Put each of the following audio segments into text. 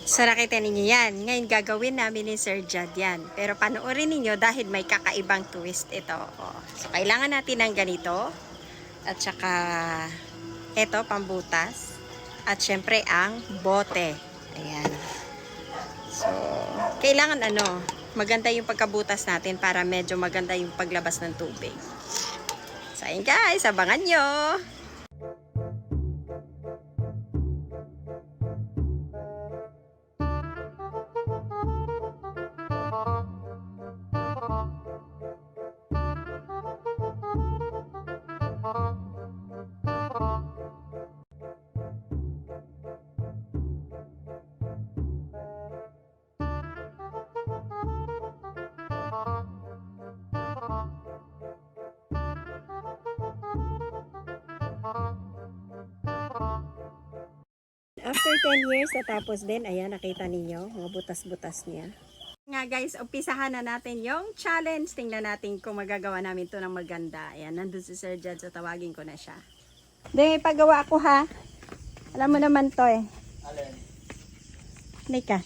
So nakita ninyo yan. Ngayon gagawin namin ni Sir Jad yan. Pero panoorin ninyo dahil may kakaibang twist ito. So kailangan natin ng ganito. At saka ito pambutas. At syempre ang bote. Ayan. So kailangan maganda yung pagkabutas natin para medyo maganda yung paglabas ng tubig. So ayun guys, abangan nyo! After 10 years, natapos din. Ayan, nakita ninyo, mga butas-butas niya. Nga guys, umpisahan na natin yung challenge. Tingnan natin kung magagawa namin to ng maganda. Ayan, nandun si Sir Jad, so tawagin ko na siya. Hindi, paggawa ako ha. Alam mo naman to eh. Alin? Hindi ka.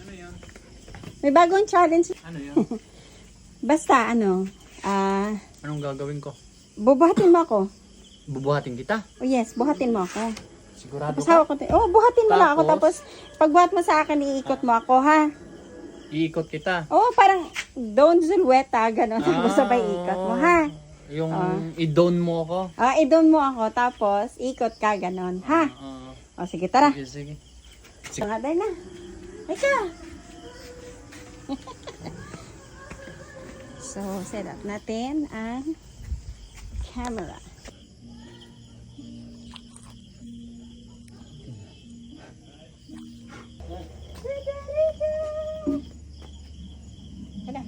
Ano yun? May bagong challenge. Ano yun? Basta Anong gagawin ko? bubuhatin mo ako. Bubuhatin kita? Oh yes, buhatin mo ako. Sigurado Tapos ka? hawak ko. Buhatin mo lang ako. Tapos pagbuhat mo sa akin, iikot mo ako ha. Iikot kita? Oo, parang don't zulweta, gano'n. Tapos sabay ikot mo, ha? Yung i-down mo ako? I-down mo ako, tapos ikot ka, gano'n, ha? O, sige, tara. Sige. Pangaday na. Ika. So, set up natin ang camera. Ada.